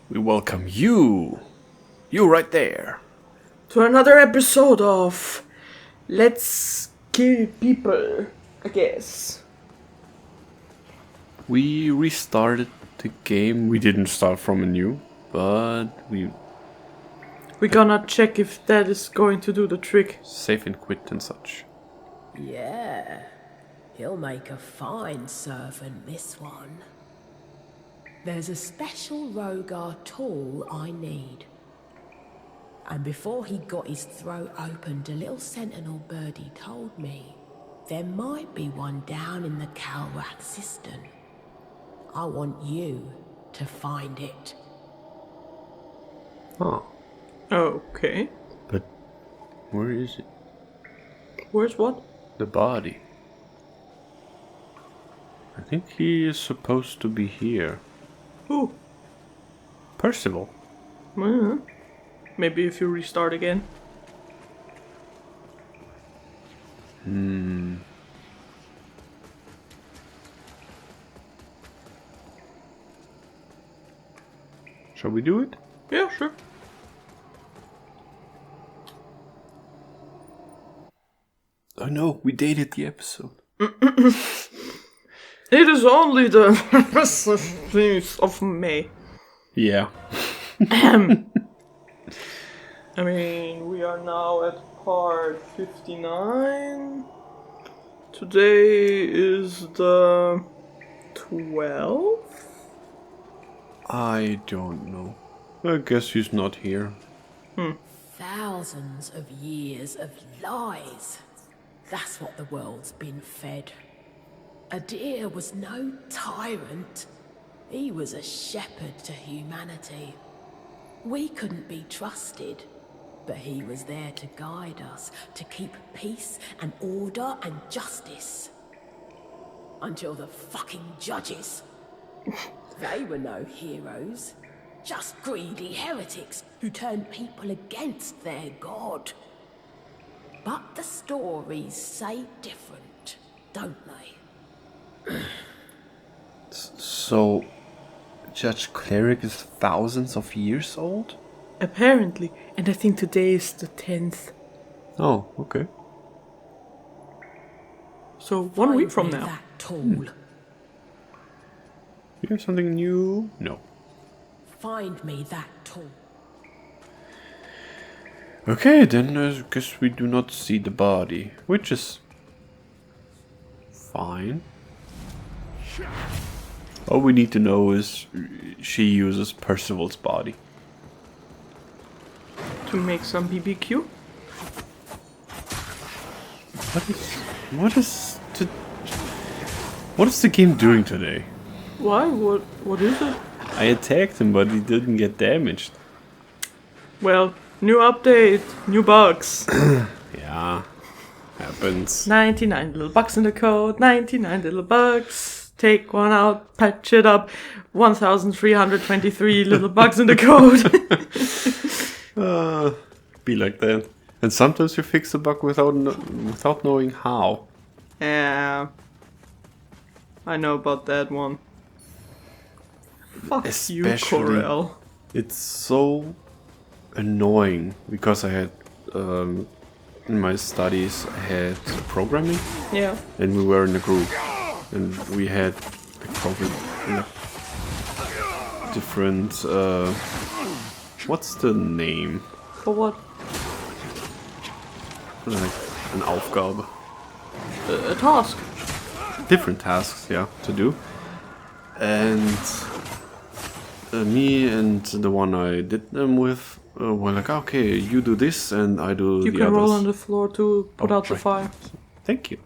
we welcome you. You right there. To another episode of Let's Kill People, I guess. We restarted the game. We didn't start from a new, but we We're gonna check if that is going to do the trick. save and quit and such. Yeah, he'll make a fine servant, this one. There's a special Rogar tool I need. And before he got his throat opened, a little sentinel birdie told me there might be one down in the Calrath cistern. I want you to find it. Oh, Okay. but where is it? Where's what? The body. I think he is supposed to be here. Who? Percival. Maybe if you restart again. Shall we do it? Yeah, sure. Oh no, we dated the episode. It is only the 15th of May. Yeah. I mean, we are now at part 59. Today is the 12th? I don't know. I guess he's not here. Thousands of years of lies. That's what the world's been fed. Adir was no tyrant. He was a shepherd to humanity. We couldn't be trusted, but he was there to guide us, to keep peace and order and justice. Until the fucking judges. They were no heroes. Just greedy heretics who turned people against their god. But the stories say different, don't they? So, Judge Cleric is thousands of years old? Apparently. And I think today is the 10th. Oh, okay. So 1 week from Find me now. That tool. You have something new? No. Find me that tool. Okay, then I guess we do not see the body, which is fine. All we need to know is she uses Percival's body. To make some BBQ? What is the game doing today? Why? What is it? I attacked him, but he didn't get damaged. Well, new update, new bugs. Yeah, happens. 99 little bugs in the code, 99 little bugs. Take one out, patch it up. 1,323 little bugs in the code. Be like that. And sometimes you fix a bug without knowing how. Yeah. I know about that one. Fuck you, Especially- Corel. It's so annoying because I had in my studies I had programming Yeah. and we were in a group and we had like probably different what's the name? For what? Like an Aufgabe. A task. Different tasks, yeah, to do. And me and the one I did them with were like, okay, you do this and I do You the can others. roll on the floor to put Oh, out the right. fire. Thank you.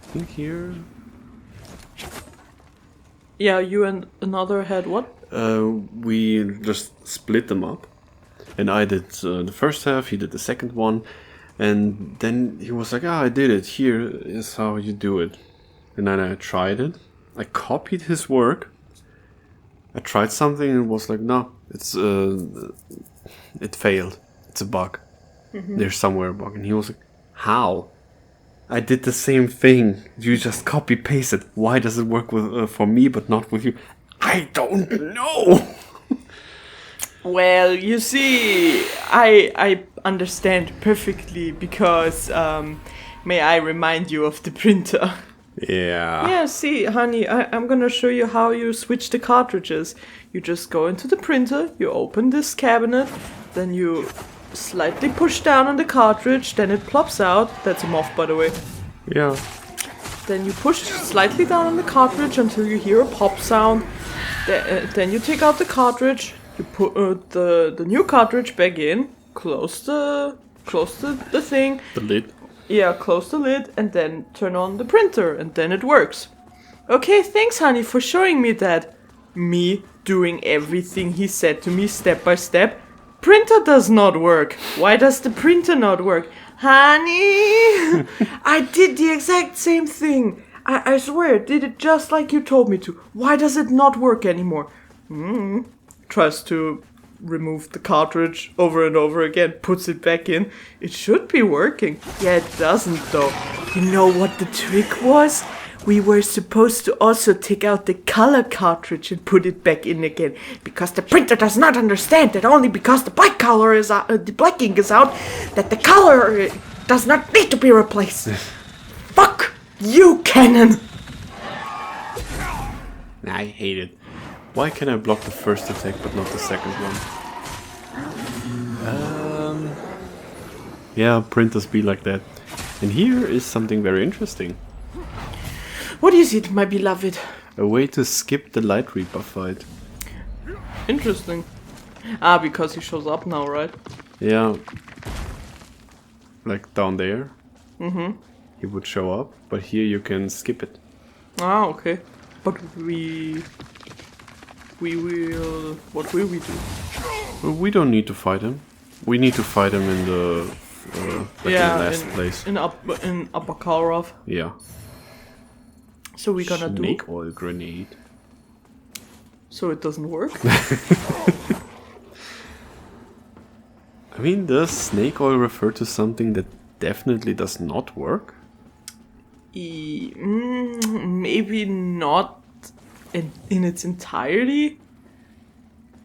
I think here Yeah, you and another had what? we just split them up. And I did the first half, he did the second one. And then he was like, I did it. Here is how you do it. And then I tried it. I copied his work. I tried something and was like, no, it failed. It's a bug. There's somewhere a bug. And he was like, how? I did the same thing. You just copy paste it. Why does it work with for me but not with you? I don't know. Well, you see, I understand perfectly because may I remind you of the printer? Yeah. Yeah, see, honey, I'm gonna show you how you switch the cartridges. You just go into the printer, you open this cabinet, then you slightly push down on the cartridge, then it plops out. That's a moth, by the way. Yeah. Then you push slightly down on the cartridge until you hear a pop sound. Then you take out the cartridge, you put the new cartridge back in, close the thing. The lid. Yeah, close the lid and then turn on the printer and then it works. Okay, thanks honey for showing me that. Me doing everything he said to me step by step. Printer does not work. Why does the printer not work? Honey, I did the exact same thing. I swear, did it just like you told me to. Why does it not work anymore? Tries to remove the cartridge over and over again, puts it back in. It should be working. Yeah, it doesn't though. You know what the trick was? We were supposed to also take out the color cartridge and put it back in again, because the printer does not understand that only because the black color is out, the black ink is out, that the color does not need to be replaced. Fuck you, Cannon! I hate it. Why can I block the first attack but not the second one? Yeah, printers be like that. And here is something very interesting. What is it, my beloved? A way to skip the Light Reaper fight. Interesting. Because he shows up now, right? Yeah. Like down there. He would show up, but here you can skip it. Okay. But we will... What will we do? Well, we don't need to fight him. We need to fight him in the... in the last place. In Upper Calrath. Yeah. So we're gonna do... Snake oil grenade. So it doesn't work? I mean, does snake oil refer to something that definitely does not work? Maybe not in its entirety,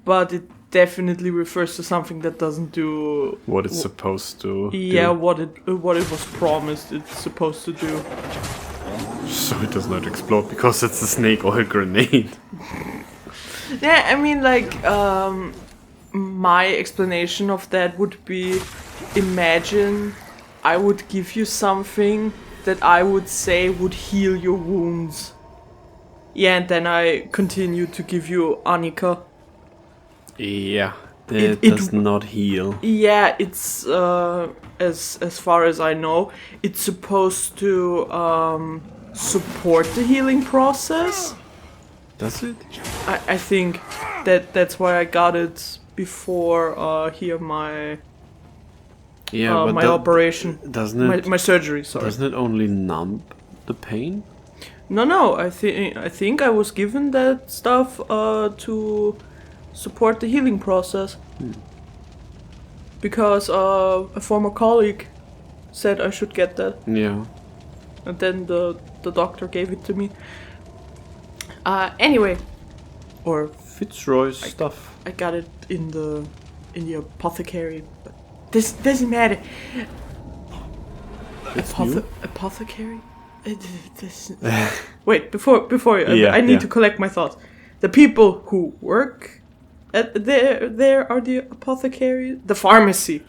but it definitely refers to something that doesn't do What it's supposed to yeah, do. what it was promised it's supposed to do. So it does not explode because it's a snake oil grenade. Yeah, I mean, like, my explanation of that would be, imagine I would give you something that I would say would heal your wounds. Yeah, and then I continue to give you Annika. Yeah, that does not heal. Yeah, it's, as far as I know, it's supposed to, support the healing process. Does it? I think that's why I got it before here my my operation. Doesn't it? My surgery. Sorry. Doesn't it only numb the pain? No. I think I was given that stuff to support the healing process. Because a former colleague said I should get that, Yeah. and then the doctor gave it to me. Anyway, or Fitzroy's stuff. I got it in the apothecary, but this doesn't matter. It's new? Apothecary? Wait, before Yeah, I need yeah. to collect my thoughts. The people who work at there are the apothecary. The pharmacy.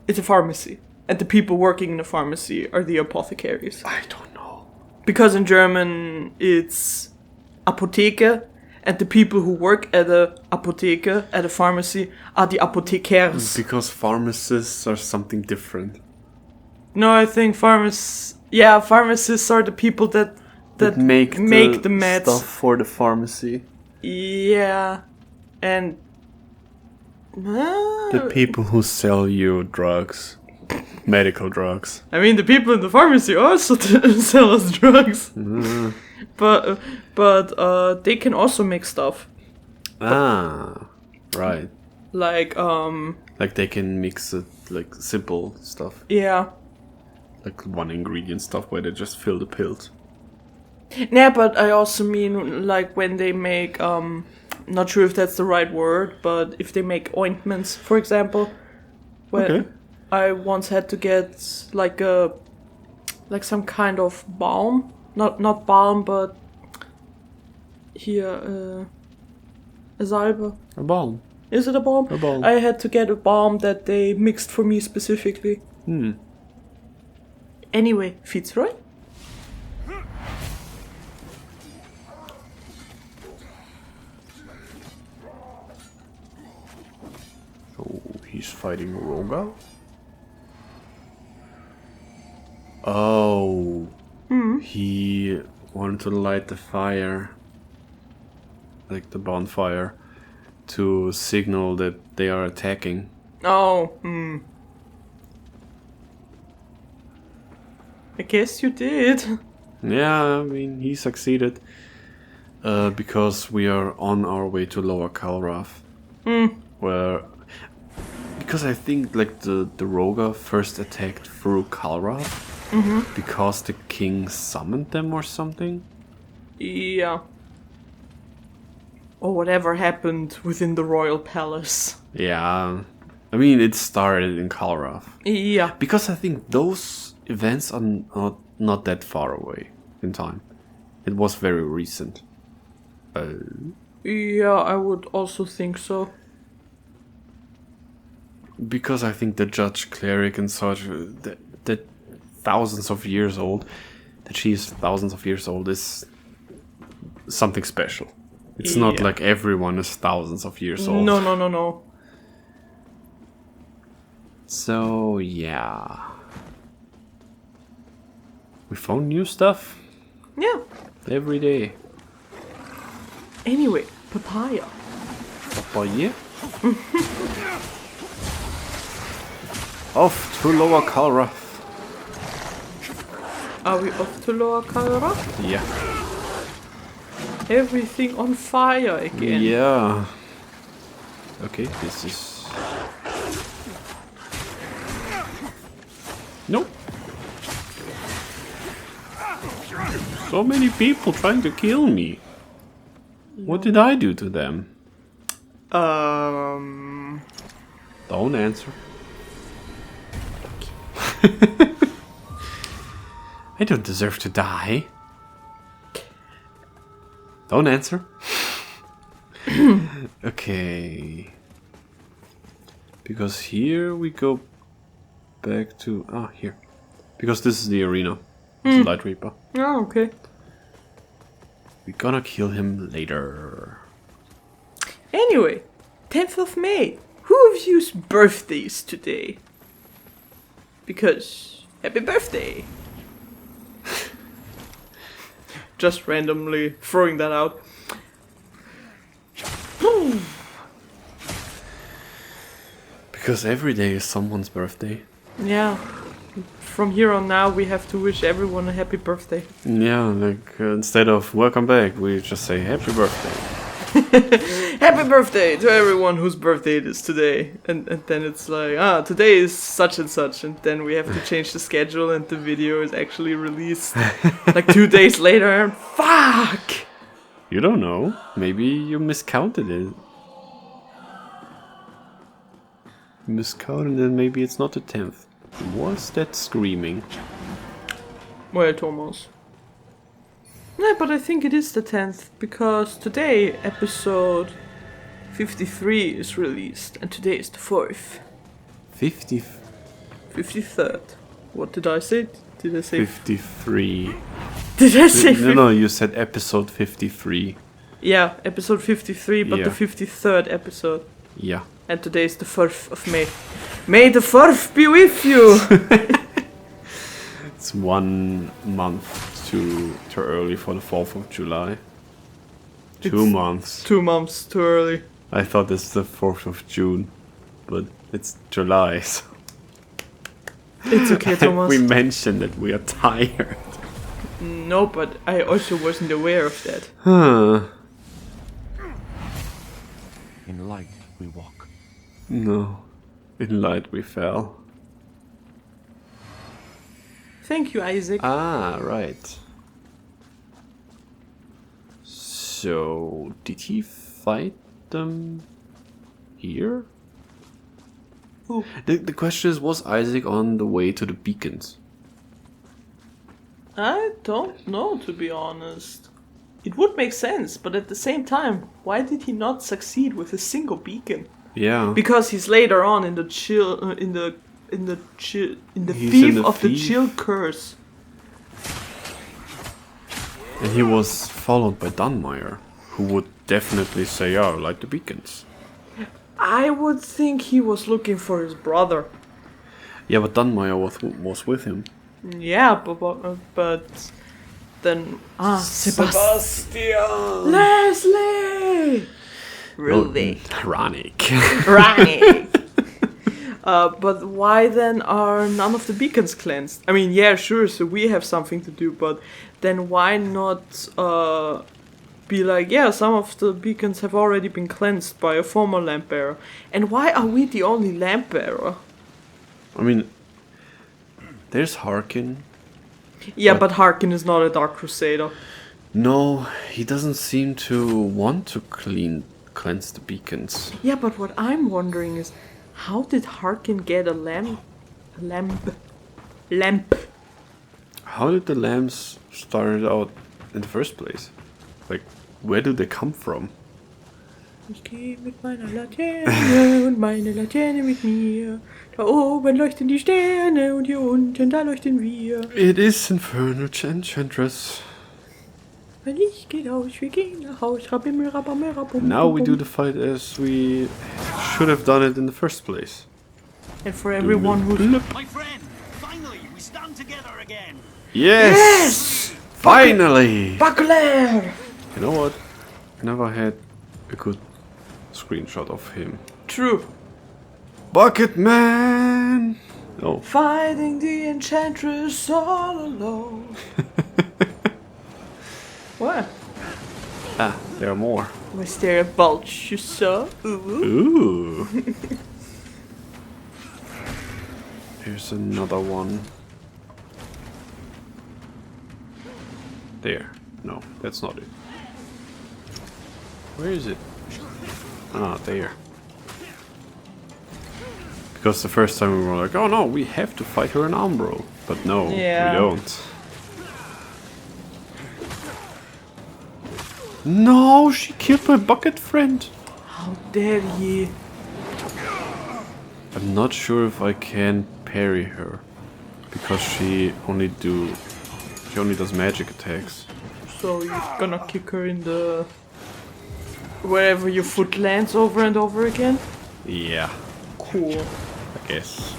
It's a pharmacy, and the people working in the pharmacy are the apothecaries. I don't know. Because in German it's Apotheke, and the people who work at a Apotheke, at a pharmacy, are the Apothekers. Because pharmacists are something different. No, I think pharmacists are the people that make the meds. stuff for the pharmacy. Yeah, and The people who sell you drugs. Medical drugs. I mean, the people in the pharmacy also sell us drugs. But they can also make stuff. Right. Like, Like they can mix it, like simple stuff. yeah. Like one ingredient stuff where they just fill the pills. Yeah, but I also mean, like, when they make, not sure if that's the right word, but if they make ointments, for example. When Okay. I once had to get like some kind of balm, not balm, but here a Salbe. A balm. Is it a balm? A balm. I had to get a balm that they mixed for me specifically. Anyway, Fitzroy? So he's fighting Roga? Oh. He wanted to light the fire. Like the bonfire. To signal that they are attacking. Oh, I guess you did. Yeah, I mean, he succeeded. Because we are on our way to Lower Calrath. Where... Because I think, like, the Roga first attacked through Calrath. Because the king summoned them or something? Yeah. Or whatever happened within the royal palace. Yeah. I mean, it started in Calrath. Yeah. Because I think those events are not that far away in time. It was very recent. Yeah, I would also think so. Because I think the judge cleric and such, that thousands of years old, that she is thousands of years old is something special. It's not Yeah. like everyone is thousands of years old. No. So, yeah. We found new stuff Yeah. every day. Anyway, papaya. Papaya? Off to Lower Calrath. Are we off to Lower Calrath? Yeah. Everything on fire again. Yeah. Okay, this is... Nope. So many people trying to kill me. What did I do to them? Don't answer. I don't deserve to die. Don't answer. Okay. Because here we go back to... Ah, here. Because this is the arena. It's the Light Reaper. Oh, okay. We're gonna kill him later. Anyway, 10th of May. Who of you's birthdays today? Because happy birthday. Just randomly throwing that out. Because every day is someone's birthday. Yeah. From here on now, we have to wish everyone a happy birthday. Yeah, like instead of welcome back, we just say happy birthday. Happy birthday to everyone whose birthday it is today. And then it's like, today is such and such. And then we have to change the schedule and the video is actually released like 2 days later. Fuck! You don't know. Maybe you miscounted it. Miscounted and maybe it's not the 10th. What's that screaming? Well, Thomas. No, but I think it is the 10th, because today episode 53 is released, and today is the 4th. 53rd. What did I say? Did I say 53. Did I say No, you said episode 53. Yeah, episode 53, but Yeah. the 53rd episode. Yeah. And today is the 4th of May. May the 4th be with you! It's 1 month too early for the 4th of July. 2 It's months. 2 months too early. I thought it's the 4th of June, but it's July. So It's okay, Thomas. we mentioned that we are tired. No, but I also wasn't aware of that. Huh. In light we walk. No. In light we fell. Thank you, Isaac. Ah, right. So, did he fight them here? Who? The question is, was Isaac on the way to the beacons? I don't know, to be honest. It would make sense, but at the same time, why did he not succeed with a single beacon? Yeah. Because he's later on in the chill, in the He's thief in the of the thief. chill curse. And he was followed by Dunmeyer, who would definitely say, oh, like the beacons. I would think he was looking for his brother. Yeah, but Dunmeyer was with him. Yeah, but then Sebastian! Leslie, Ruby, Ranik. Rani. But why then are none of the beacons cleansed? I mean, yeah, sure. So we have something to do, but then why not be like, yeah, some of the beacons have already been cleansed by a former lamp bearer, and why are we the only lamp bearer? I mean, there's Harkin. Yeah, but Harkin is not a Dark Crusader. No, he doesn't seem to want to cleanse the beacons. Yeah, but what I'm wondering is, how did Harkin get a lamp? How did the lamps start out in the first place? Like, where do they come from? Ich gehe mit meiner Laterne und meine Laterne mit mir. Da oben leuchten die Sterne und hier unten, da leuchten wir. It is Infernal Enchantress. Mein Licht geht aus, wir gehen nach Haus. Rabimmel, rabammel, rabum, Now we bum, do the fight as we should have done it in the first place. And for everyone who's... My friend, finally, we stand together again. Yes! Finally! Buckler! You know what? I never had a good screenshot of him. True. Bucket Man! Oh. Fighting the Enchantress all alone. What? Ah, there are more. Was there a bulge you saw? Ooh. Ooh. Here's another one. There. No, that's not it. Where is it? Ah, there. Because the first time we were like, oh no, we have to fight her in Umbro. But no, Yeah. we don't. No, she killed my bucket friend. How dare ye? I'm not sure if I can parry her. Because she only does magic attacks. So you're gonna kick her in the... wherever your foot lands over and over again? Yeah, Cool. I guess.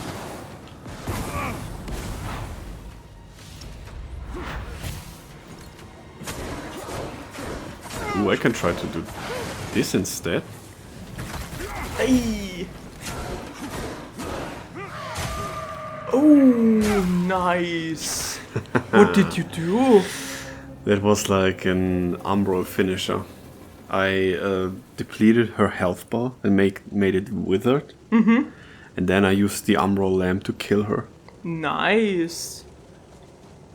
Ooh, I can try to do this instead. Hey. Oh, nice. What did you do? That was like an Umbral finisher. I depleted her health bar and made it withered. Mm-hmm. And then I used the Umbral lamp to kill her. Nice.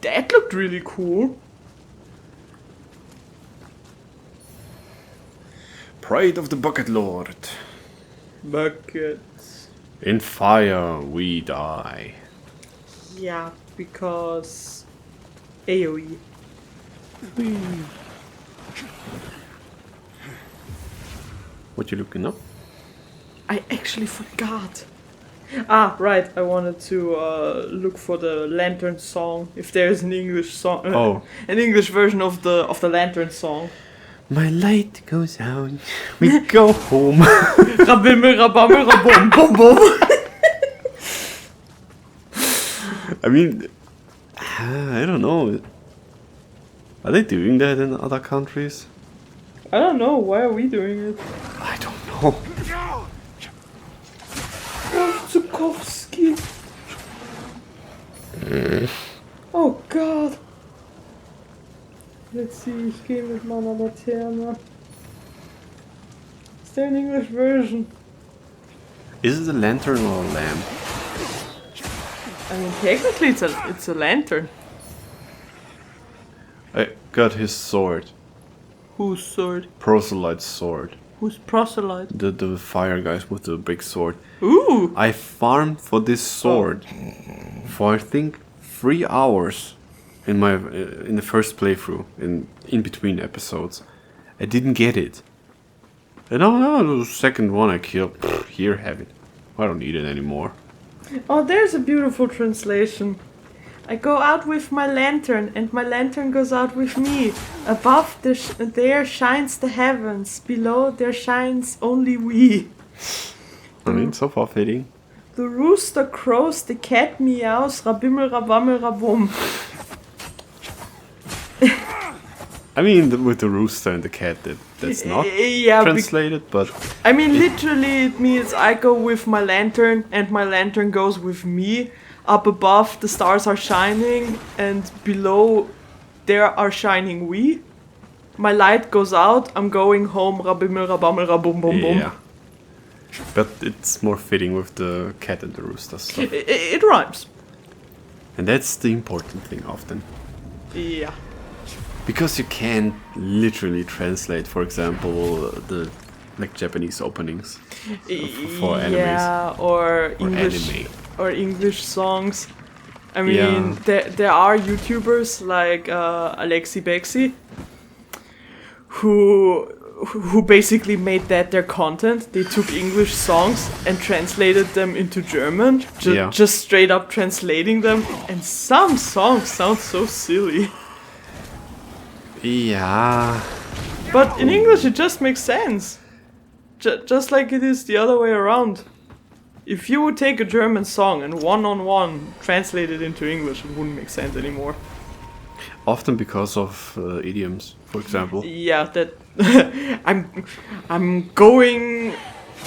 That looked really cool. Pride of the Bucket Lord. Bucket. In fire we die. Yeah, because AoE. What you looking up? I actually forgot. Ah, right. I wanted to look for the Lantern song. If there's an English song, Oh. an English version of the Lantern song. My light goes out. We go home. Rabimmel, rabammel, rabum, bum, bum. I mean, I don't know. Are they doing that in other countries? I don't know. Why are we doing it? I don't know. Oh, Zukowski. Oh God. Let's see, ich gehe mit meiner Laterne. Is there an English version? Is it a lantern or a lamp? I mean, technically it's a lantern. I got his sword. Whose sword? Proselyte's sword. Who's proselyte? The fire guys with the big sword. Ooh! I farmed for this sword for I think 3 hours in the first playthrough in between episodes. I didn't get it. And the second one I killed. Here, have it. I don't need it anymore. Oh, there's a beautiful translation. I go out with my lantern, and my lantern goes out with me. Above there shines the heavens, below there shines only we. I mean, so far fitting. The rooster crows, the cat meows, rabimmel, rabammel, rabum. I mean, with the rooster and the cat, that's not translated, but... I mean, literally it means I go with my lantern, and my lantern goes with me. Up above, the stars are shining, and below, there are shining we. My light goes out, I'm going home, rabimmel, rabammel, rabum, bum, bum. Yeah. But it's more fitting with the cat and the rooster stuff. It rhymes. And that's the important thing often. Yeah. Because you can't literally translate, for example, the Japanese openings for animes. Yeah, or English anime. Or English songs. I mean, there are YouTubers like Alexi Bexi who basically made that their content. They took English songs and translated them into German, just straight up translating them. And some songs sound so silly. Yeah. But in English it just makes sense. Just like it is the other way around. If you would take a German song and one-on-one translate it into English, it wouldn't make sense anymore. Often because of idioms, for example. Yeah, that I'm going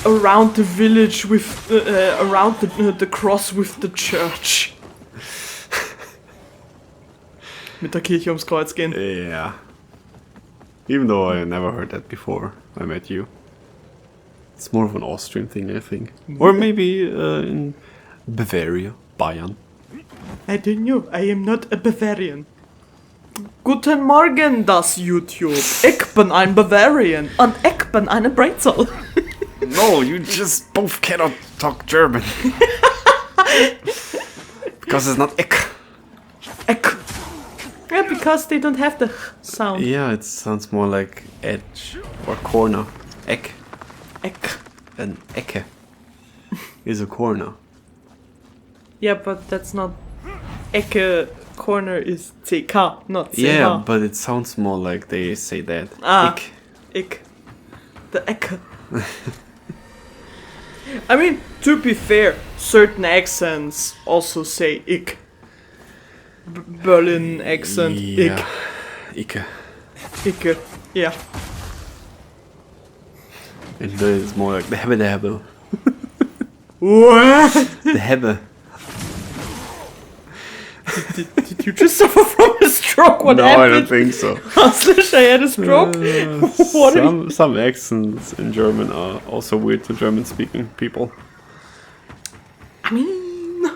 around the village with around the cross with the church. Mit der Kirche ums Kreuz gehen. Yeah. Even though I never heard that before I met you. It's more of an Austrian thing, I think. Or maybe in Bavaria, Bayern. I don't know, I am not a Bavarian. Guten Morgen, das YouTube. Ich bin ein Bavarian und ich bin eine Brezel. No, you just both cannot talk German. Because it's not ich. Ich. Yeah, because they don't have the sound. Yeah, it sounds more like edge or corner. Eck. Eck. An Ecke is a corner. Yeah, but that's not... Ecke, corner is CK, not CH. Yeah, but it sounds more like they say that. Ich. Ich. The Ecke. I mean, to be fair, certain accents also say ich. Berlin accent, yeah. Icke. Icke, yeah. And then it's more like the hebbe. What? The hebbe. Did you just suffer from a stroke? What happened? No, I don't think so. Slash, I had a stroke? What some accents in German are also weird to German-speaking people. I mean,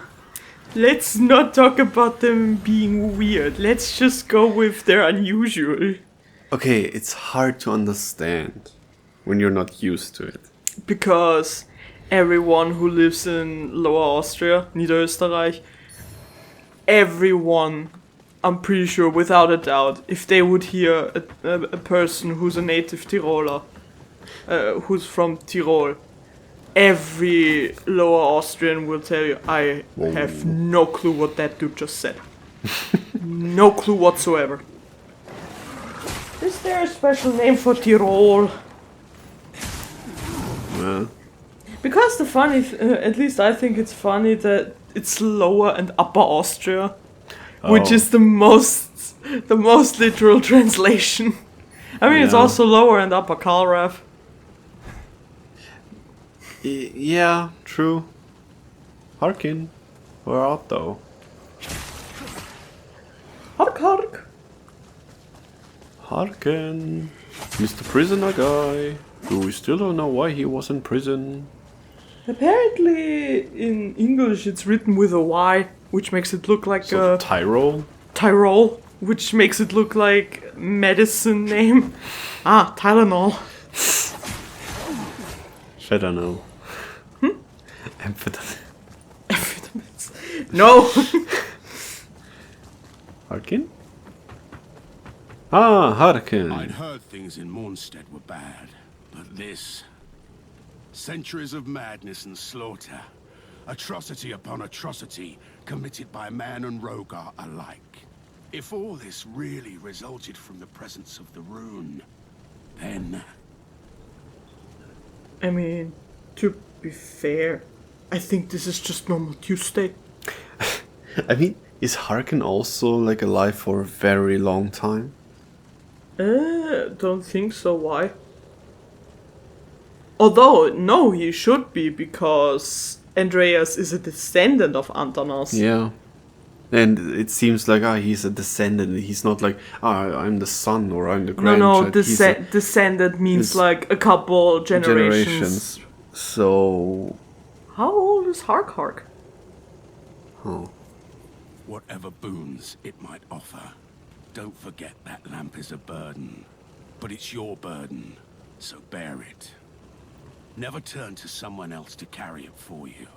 let's not talk about them being weird. Let's just go with they're unusual. Okay, it's hard to understand when you're not used to it. Because everyone who lives in Lower Austria, Niederösterreich, everyone, I'm pretty sure, without a doubt, if they would hear a person who's a native Tiroler, who's from Tyrol, every Lower Austrian will tell you, I have no clue what that dude just said. No clue whatsoever. Is there a special name for Tyrol? Because the funny, at least I think it's funny that it's Lower and Upper Austria, which is the most literal translation. I mean, it's also Lower and Upper Calrath. Yeah, true. Harkin, where art thou? Hark, hark. Harkin, Mr. Prisoner guy. Do we still don't know why he was in prison? Apparently, in English, it's written with a Y, which makes it look like So Tyrol? Tyrol, which makes it look like medicine name. Tylenol. I don't know. Amphetamines. No! Harkin? Ah, Harkin. I'd heard things in Mornstead were bad, but this... Centuries of madness and slaughter. Atrocity upon atrocity, committed by man and Rogar alike. If all this really resulted from the presence of the rune, then... I mean, to be fair, I think this is just normal Tuesday. I mean, is Harkin also like alive for a very long time? Don't think so, why? Although, no, he should be, because Andreas is a descendant of Antanas. Yeah. And it seems like, he's a descendant. He's not like, I'm the son or I'm the grandchild. No, descendant means like a couple generations. So... How old is Hark? Oh. Whatever boons it might offer, don't forget that lamp is a burden. But it's your burden, so bear it. Never turn to someone else to carry it for you.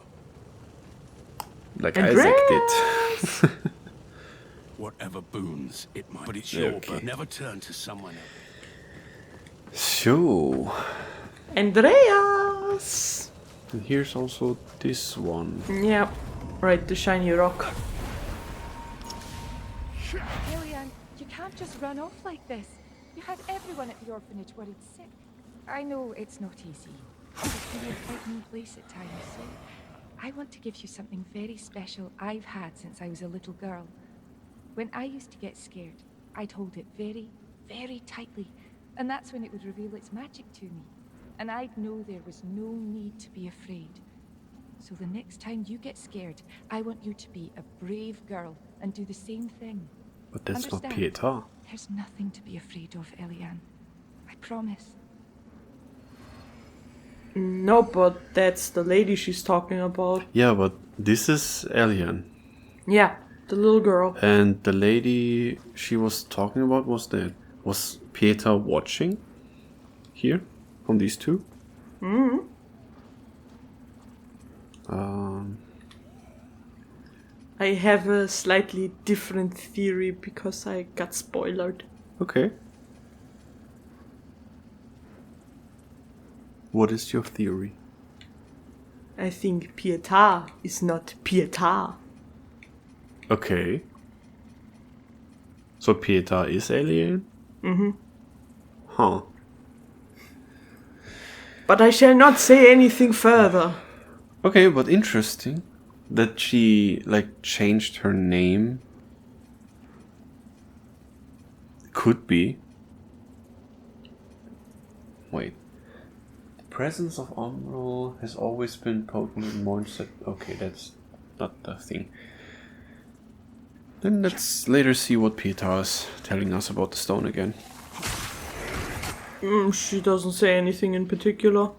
Like Andreas! Isaac did. Whatever boons it might, but it's your burden. Never turn to someone else. So... Andreas! And here's also this one. Yeah, right, the shiny rock. Lillian, you can't just run off like this. You had everyone at the orphanage worried sick. I know it's not easy. It can be a quite new place at times, so I want to give you something very special I've had since I was a little girl. When I used to get scared, I'd hold it very, very tightly, and that's when it would reveal its magic to me. And I'd know there was no need to be afraid. So the next time you get scared, I want you to be a brave girl and do the same thing. But that's not Understand? Pietà. There's nothing to be afraid of, Eliane. I promise. No, but that's the lady she's talking about. Yeah, but this is Elian. Yeah, the little girl. And the lady she was talking about was Pietà watching? Here? From these two? Mm-hmm. I have a slightly different theory because I got spoiled. Okay. What is your theory? I think Pietà is not Pietà. Okay. So Pietà is alien? Mm-hmm. Huh. But I shall not say anything further. Okay, but interesting that she changed her name. Could be. Wait. The presence of Umbral has always been potent in Mornstead. Okay, that's not the thing. Then let's later see what Pietà is telling us about the stone again. She doesn't say anything in particular.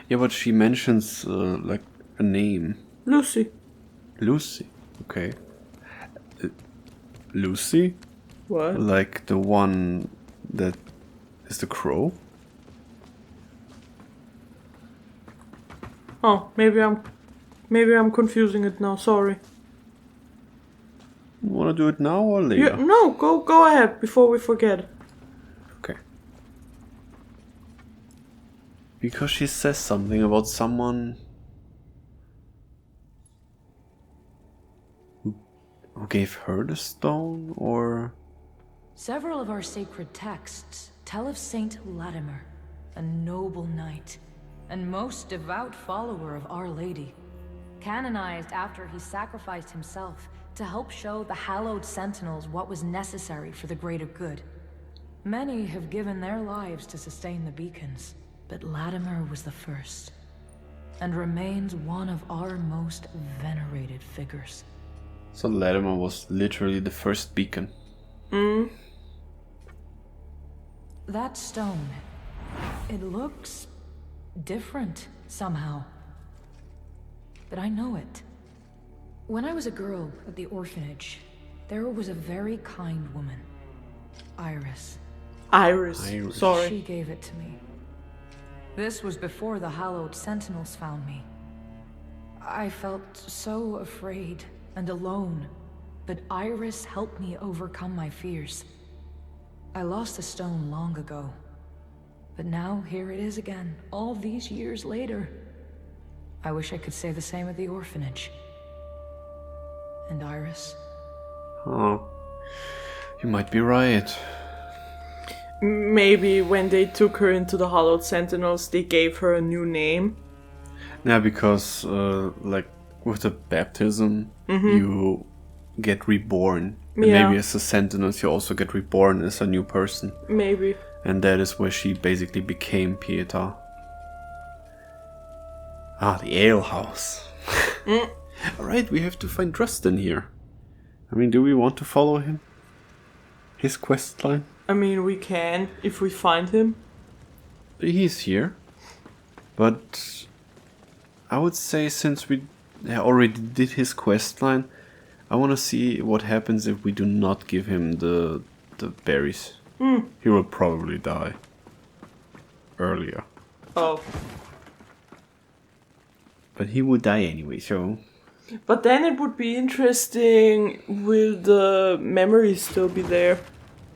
Yeah, but she mentions a name. Lucy. Lucy. Okay. Lucy? What? Like the one that is the crow? Oh, maybe I'm confusing it now. Sorry. You wanna do it now or later? Yeah, no, go ahead before we forget. Okay. Because she says something about someone who gave her the stone, or... Several of our sacred texts tell of Saint Latimer, a noble knight and most devout follower of Our Lady, canonized after he sacrificed himself to help show the hallowed sentinels what was necessary for the greater good. Many have given their lives to sustain the beacons, but Latimer was the first, and remains one of our most venerated figures. So Latimer was literally the first beacon. That stone, it looks different somehow, but I know it. When I was a girl at the orphanage, there was a very kind woman, Iris. Iris. Sorry. She gave it to me. This was before the hallowed sentinels found me. I felt so afraid and alone, but Iris helped me overcome my fears. I lost a stone long ago, but now here it is again, all these years later. I wish I could say the same at the orphanage. And Iris? Oh, you might be right. Maybe when they took her into the Hallowed Sentinels, they gave her a new name. Yeah, because like with the baptism, you get reborn. And Yeah. maybe as a sentinel, you also get reborn as a new person. Maybe. And that is where she basically became Pietà. Ah, the ale house. Alright, we have to find Drustin here. I mean, do we want to follow him? His quest line? I mean, we can, if we find him. He's here. But I would say since we already did his quest line, I want to see what happens if we do not give him the berries. He will probably die earlier. Oh. But he would die anyway, so... But then it would be interesting, will the memory still be there?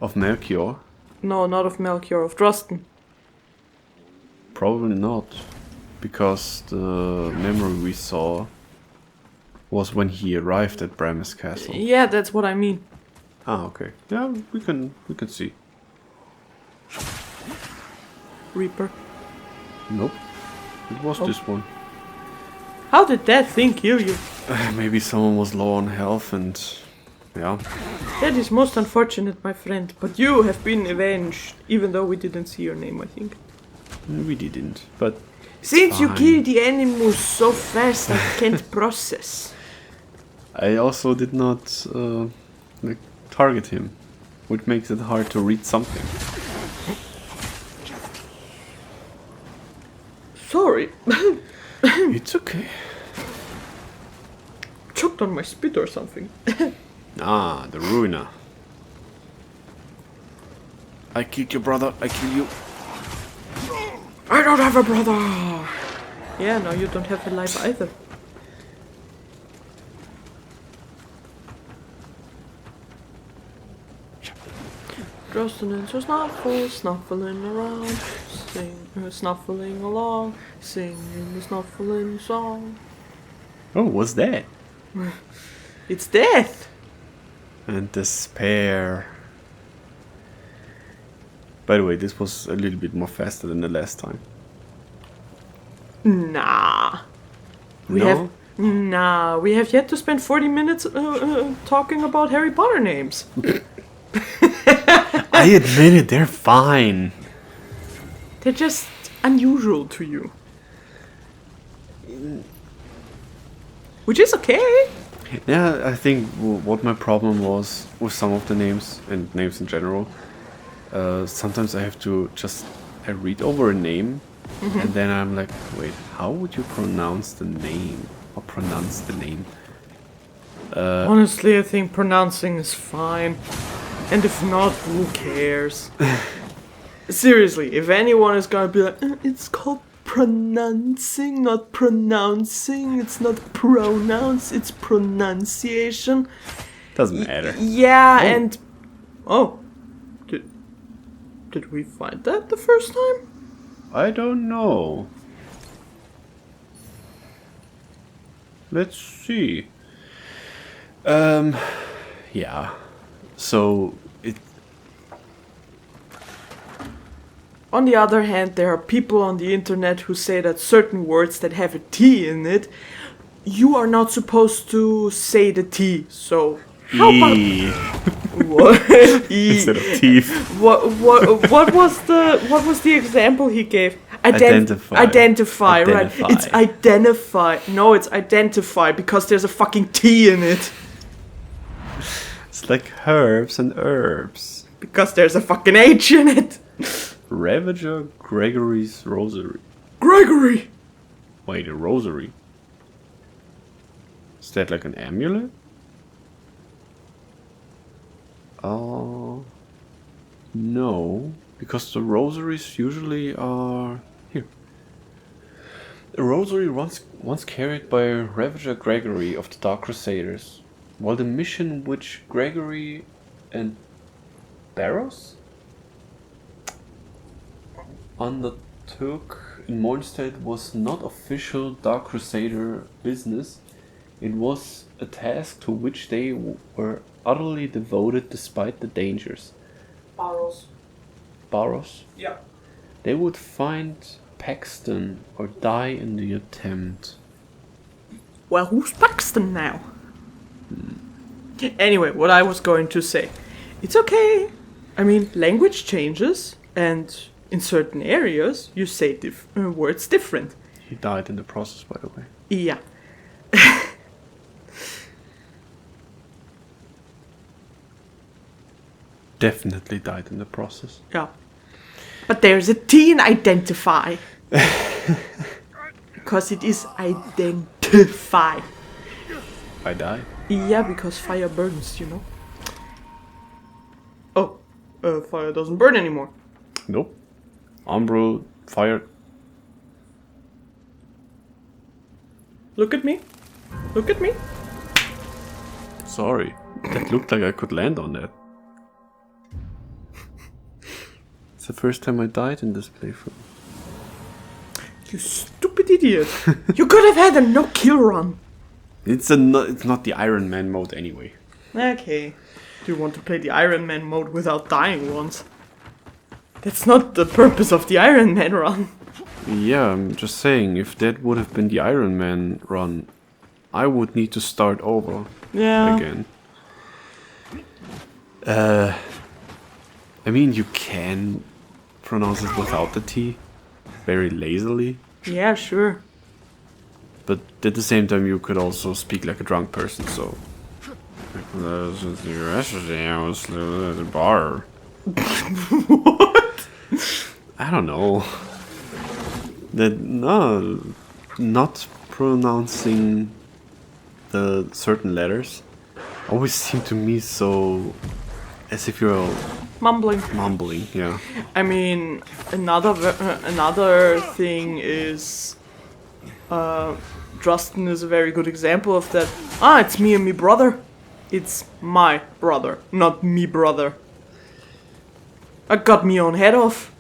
Of Melchior? No, not of Melchior, of Drustin. Probably not. Because the memory we saw was when he arrived at Bram's castle. Yeah, that's what I mean. Ah, okay. Yeah, we can see. Reaper. Nope. It was this one. How did that thing kill you? Maybe someone was low on health and... yeah. That is most unfortunate, my friend. But you have been avenged, even though we didn't see your name, I think. We didn't, but... Since you fine. killed the animals so fast, I can't process. I also did not like, target him, which makes it hard to read something. Sorry. It's okay. Choked on my spit or something. Ah, the Ruiner. I killed your brother, I kill you. I don't have a brother! Yeah, no, you don't have a life either. Drustin and Snuffle, snuffling around, snuffling along, singing the snuffling song. Oh, what's that? It's death! And despair. By the way, this was a little bit more faster than the last time. Nah. We have yet to spend 40 minutes talking about Harry Potter names. I admit it, they're fine. They're just unusual to you. Which is okay. Yeah, I think what my problem was with some of the names, and names in general, sometimes I have to just read over a name, and then I'm like, wait, how would you pronounce the name? Or pronounce the name? Honestly, I think pronouncing is fine. And if not, who cares? Seriously, if anyone is gonna be like, it's called pronouncing, not pronouncing. It's not pronounce, it's pronunciation. Doesn't matter. Yeah, and... Oh. Did we find that the first time? I don't know. Let's see. Yeah. So, it... On the other hand, there are people on the internet who say that certain words that have a T in it, you are not supposed to say the T, so... How about... What? Instead of teeth. What was the example he gave? Identify. Identify, right. Identify. It's identify. No, it's identify because there's a fucking T in it. It's like herbs and herbs. Because there's a fucking H in it. Ravager Gregory's Rosary. Gregory! Wait, a rosary? Is that like an amulet? No, because the rosaries usually are... Here. A rosary once carried by Ravager Gregory of the Dark Crusaders, while the mission which Gregory and Barrows undertook in Mornstead was not official Dark Crusader business. It was a task to which they were utterly devoted despite the dangers. Barrows? Yeah. They would find Paxton or die in the attempt. Well, who's Paxton now? Anyway, what I was going to say. It's okay. I mean, language changes, and in certain areas, you say words different. He died in the process, by the way. Yeah. Definitely died in the process. Yeah. But there's a T in identify. Because it is identify. I die? Yeah, because fire burns, you know. Oh, fire doesn't burn anymore. Nope. Umbro fired. Look at me. Look at me. Sorry. That looked like I could land on that. It's the first time I died in this playthrough. You stupid idiot. You could have had a no-kill run. It's not the Iron Man mode anyway. Okay. Do you want to play the Iron Man mode without dying once? That's not the purpose of the Iron Man run. Yeah, I'm just saying, if that would have been the Iron Man run, I would need to start over again. I mean, you can pronounce it without the T, very lazily. Yeah, sure. But at the same time, you could also speak like a drunk person, so... Yesterday I was at the bar. What? I don't know. Not pronouncing the certain letters always seem to me so... as if you're mumbling, yeah. I mean, another thing is... Justin is a very good example of that. Ah, it's me and me brother. It's my brother, not me brother. I got me own head off.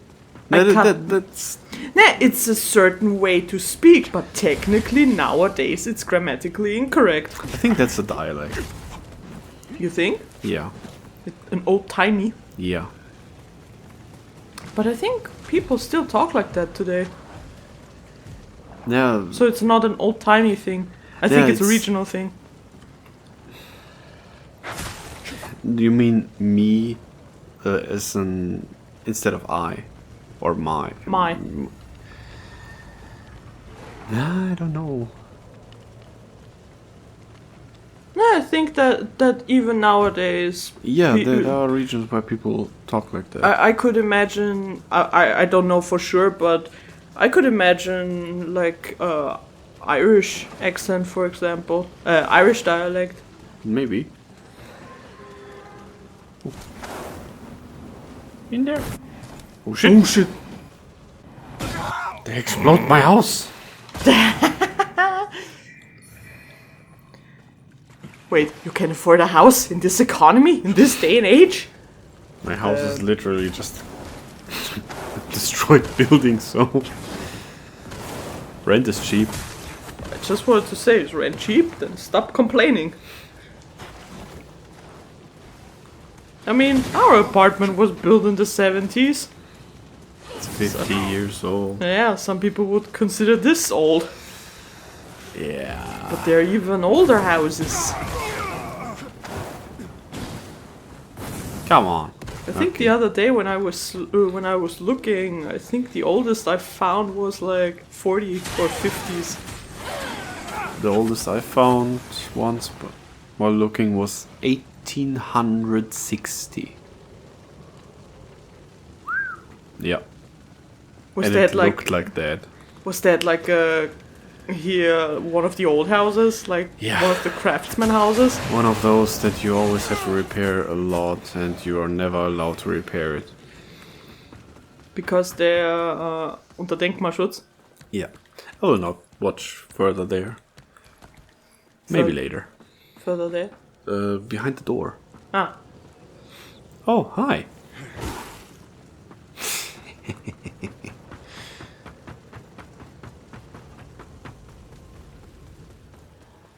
That's... Nah, it's a certain way to speak, but technically nowadays it's grammatically incorrect. I think that's a dialect. You think? Yeah. An old-timey? Yeah. But I think people still talk like that today. Yeah. So it's not an old-timey thing. I think it's a regional thing. Do you mean me as an... instead of I? Or my? My. Nah, I don't know. No, I think that even nowadays... Yeah, there are regions where people talk like that. I could imagine... I don't know for sure, but... I could imagine, like, Irish accent, for example. Irish dialect. Maybe. Ooh. In there. Oh shit. Oh shit. They explode my house. Wait, you can afford a house in this economy? In this day and age? My house is literally just a destroyed building, so... Rent is cheap. I just wanted to say, is rent cheap? Then stop complaining. I mean, our apartment was built in the 70s. It's 50 years old. Yeah, some people would consider this old. Yeah. But there are even older houses. Come on. I think the other day when I was looking, I think the oldest I found was like 40 or 50s. The oldest I found once while looking was 1860. Yeah. Was and that it like looked like that? Was that like here one of the old houses, like one of the craftsman houses? One of those that you always have to repair a lot and you are never allowed to repair it. Because they're unter Denkmalschutz? Yeah. I will not watch further there. Maybe Fur- later. Further there. Behind the door. Ah. Oh, hi.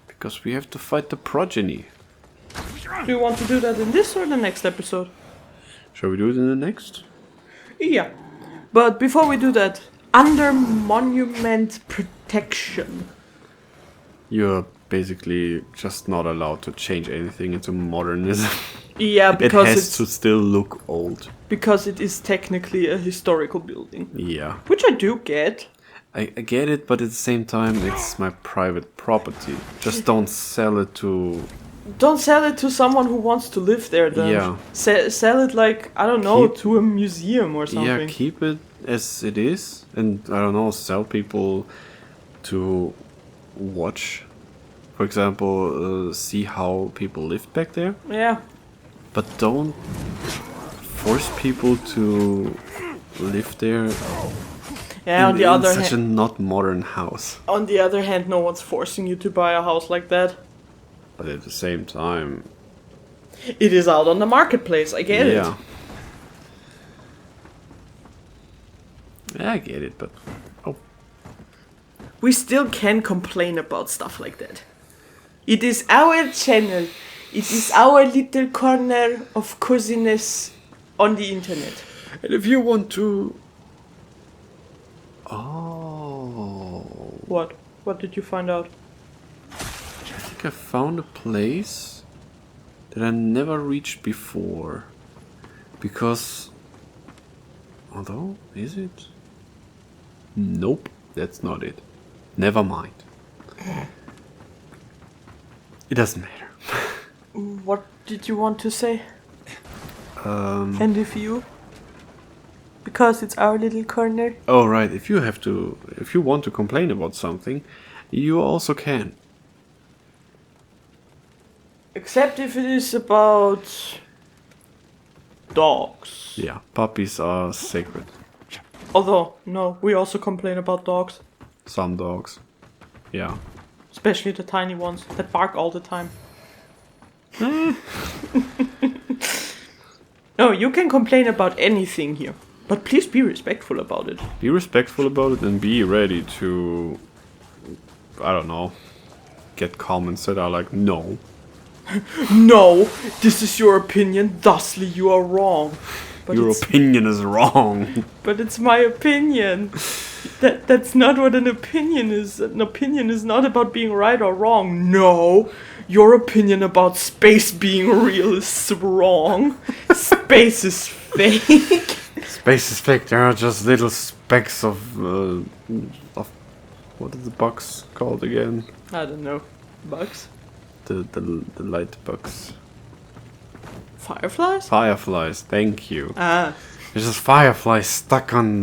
Because we have to fight the progeny. Do you want to do that in this or the next episode? Shall we do it in the next? Yeah. But before we do that, under monument protection. You're basically just not allowed to change anything into modernism. Yeah, It because has it's to still look old. because it is technically a historical building. Yeah. Which I do get. I get it, but at the same time, it's my private property. Just don't sell it to... Don't sell it to someone who wants to live there then. Yeah. Sell it like, I don't know, Keep- to a museum or something. Yeah, keep it as it is. And, I don't know, sell people to watch. For example, see how people lived back there. Yeah. But don't force people to live there Yeah, on the in other such a hand, not modern house. on the other hand, no one's forcing you to buy a house like that. But at the same time, It is out on the marketplace, I get it. yeah. Yeah, I get it, but oh, We still can complain about stuff like that. It is our channel. It is our little corner of coziness on the internet. and if you want to, oh, What? What did you find out? I think I found a place that I never reached before. Because, although, is it? Nope, that's not it. Never mind. It doesn't matter. What did you want to say? And if you? Because it's our little corner. Oh right, if you want to complain about something, you also can. Except if it is about dogs. Yeah, puppies are sacred. Although, no, we also complain about dogs. Some dogs. Yeah. Especially the tiny ones that bark all the time. No, you can complain about anything here. But please be respectful about it. Be respectful about it and be ready to, I don't know, get comments that are like, no. No, this is your opinion, thusly you are wrong. But Your it's, opinion is wrong. but it's my opinion. That's not what an opinion is. An opinion is not about being right or wrong. No, your opinion about space being real is wrong. Space is fake. Space is fake. There are just little specks of what are the bugs called again? I don't know. Bugs? The light bugs. Fireflies? Fireflies. Thank you. Ah. There's just fireflies stuck on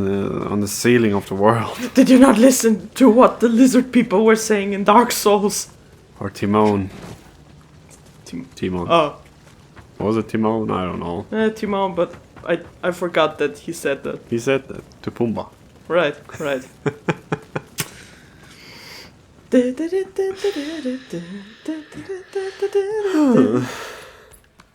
the ceiling of the world. Did you not listen to what the lizard people were saying in Dark Souls? Or Timon. Timon. Oh, Was it Timon? I don't know. Timon, but I forgot that he said that. He said that to Pumbaa. Right, right.